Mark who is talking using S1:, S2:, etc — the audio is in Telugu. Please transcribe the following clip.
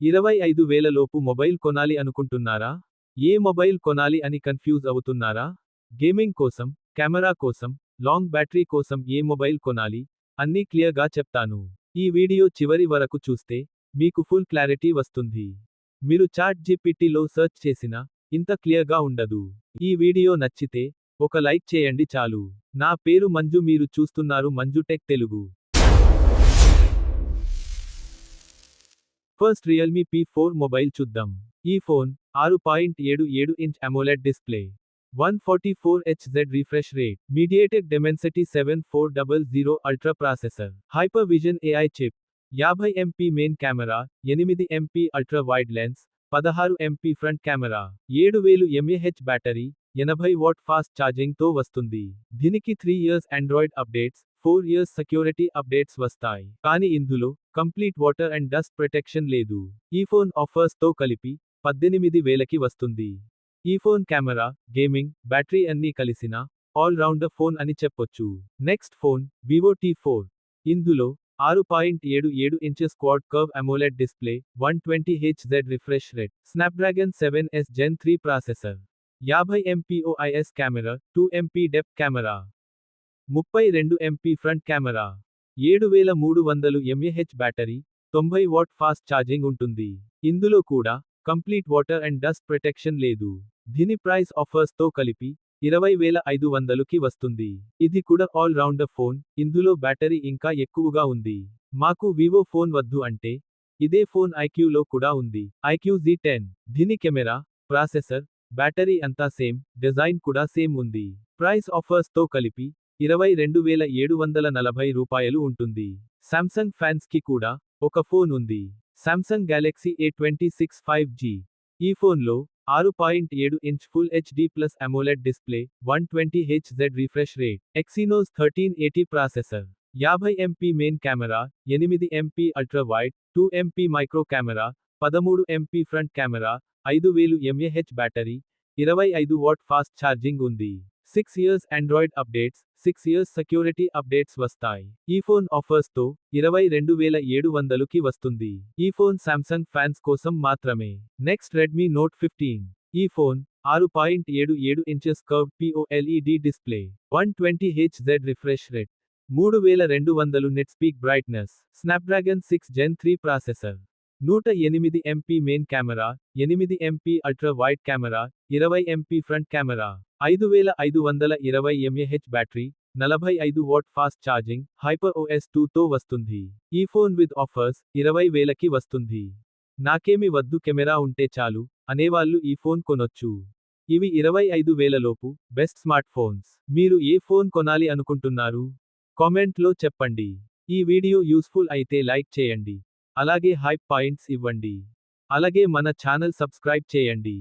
S1: 25,000 లోపు మొబైల్ కొనాలి అనుకుంటున్నారా? ఏ మొబైల్ కొనాలి అని కన్ఫ్యూజ్ అవుతున్నారా? గేమింగ్ కోసం, కెమెరా కోసం, లాంగ్ బ్యాటరీ కోసం ఏ మొబైల్ కొనాలి? అన్నీ క్లియర్గా చెప్తాను. ఈ వీడియో చివరి వరకు చూస్తే మీకు ఫుల్ క్లారిటీ వస్తుంది. మీరు చాట్ జీపీటీలో సెర్చ్ చేసినా ఇంత క్లియర్గా ఉండదు. ఈ వీడియో నచ్చితే ఒక లైక్ చేయండి చాలు. నా పేరు మంజు, మీరు చూస్తున్నారు Manju tech Telugu. First Realme P4 mobile చూద్దాం. ఈ phone 6.77 inch AMOLED display, 144Hz refresh rate, MediaTek Dimensity 7400 ultra processor, hyper vision AI chip, 50 MP main camera, 8 MP ultra wide lens, 16 MP front camera, 7000 mAh battery, 80 watt fast charging తో వస్తుంది. దీనికి 3 years Android updates, 4 years security updates వస్తాయి. కానీ ఇందులో complete water and dust protection లేదు. ఈ ఫోన్ ఆఫర్స్ తో కలిపి 18,000కి వస్తుంది. ఈ ఫోన్ కెమెరా, గేమింగ్, బ్యాటరీ అన్నీ కలిసిన ఆల్ రౌండర్ ఫోన్ అని చెప్పొచ్చు. Next phone Vivo T4. ఇందులో 6.77 inches quad curve AMOLED display, 120Hz refresh rate, Snapdragon 7S Gen 3 processor, 50 MP OIS camera, 2 MP depth camera, 32 MP front camera, 7300 mAh battery, 90 watt fast charging ఉంటుంది. ఇందులో కూడా complete water and dust protection లేదు. దీని ప్రైస్ ఆఫర్స్ తో కలిపి 20,500కి వస్తుంది. ఇది కూడా ఆల్ రౌండర్ ఫోన్. ఇందులో బ్యాటరీ ఇంకా ఎక్కువగా ఉంది. మాకు వివో ఫోన్ వద్దు అంటే ఇదే ఫోన్ iQలో కూడా ఉంది. iQ Z10. దీని కెమెరా, ప్రాసెసర్, బ్యాటరీ అంతా సేమ్, డిజైన్ కూడా సేమ్ ఉంది. ప్రైస్ ఆఫర్స్ తో కలిపి 22,740 రూపాయలు ఉంటుంది. సామ్సంగ్ ఫ్యాన్స్ కి కూడా ఒక ఫోన్ ఉంది. Samsung Galaxy A26 5G. ఈ ఫోన్లో 6.7 inch full HD plus AMOLED display, 120Hz refresh rate, Exynos 1380 processor, 50 MP main camera, 8 MP ultra wide, 2 MP micro camera, 13 MP front camera, 5000 mAh battery, 25 watt fast charging ఉంది. 6 years Android updates, 6 years security updates వస్తాయి. ఈ ఫోన్ ఆఫర్స్ తో 22,700కి వస్తుంది. ఈ ఫోన్ సామ్సంగ్ ఫ్యాన్స్ కోసం మాత్రమే. Next Redmi note 15. ఈ phone 6.77 inches curve POLED display, 120Hz refresh rate, 3200 net peak brightness, Snapdragon 6 Gen 3 processor, 108 MP main camera, 8 MP ultra wide camera, 20 MP front camera, 5520 mAh battery, 45 watt fast charging, hyper OS 2 తో వస్తుంది. ఈ ఫోన్ విత్ ఆఫర్స్ 20,000కి వస్తుంది. నాకేమి వద్దు, కెమెరా ఉంటే చాలు అనేవాళ్ళు ఈ ఫోన్ కొనొచ్చు. ఇవి 25,000 లోపు బెస్ట్ స్మార్ట్ ఫోన్స్. మీరు ఏ ఫోన్ కొనాలి అనుకుంటున్నారు? కామెంట్లో చెప్పండి. ఈ వీడియో యూస్ఫుల్ అయితే లైక్ చేయండి. అలాగే హైప్ పాయింట్స్ ఇవ్వండి. అలాగే మన ఛానల్ సబ్స్క్రైబ్ చేయండి.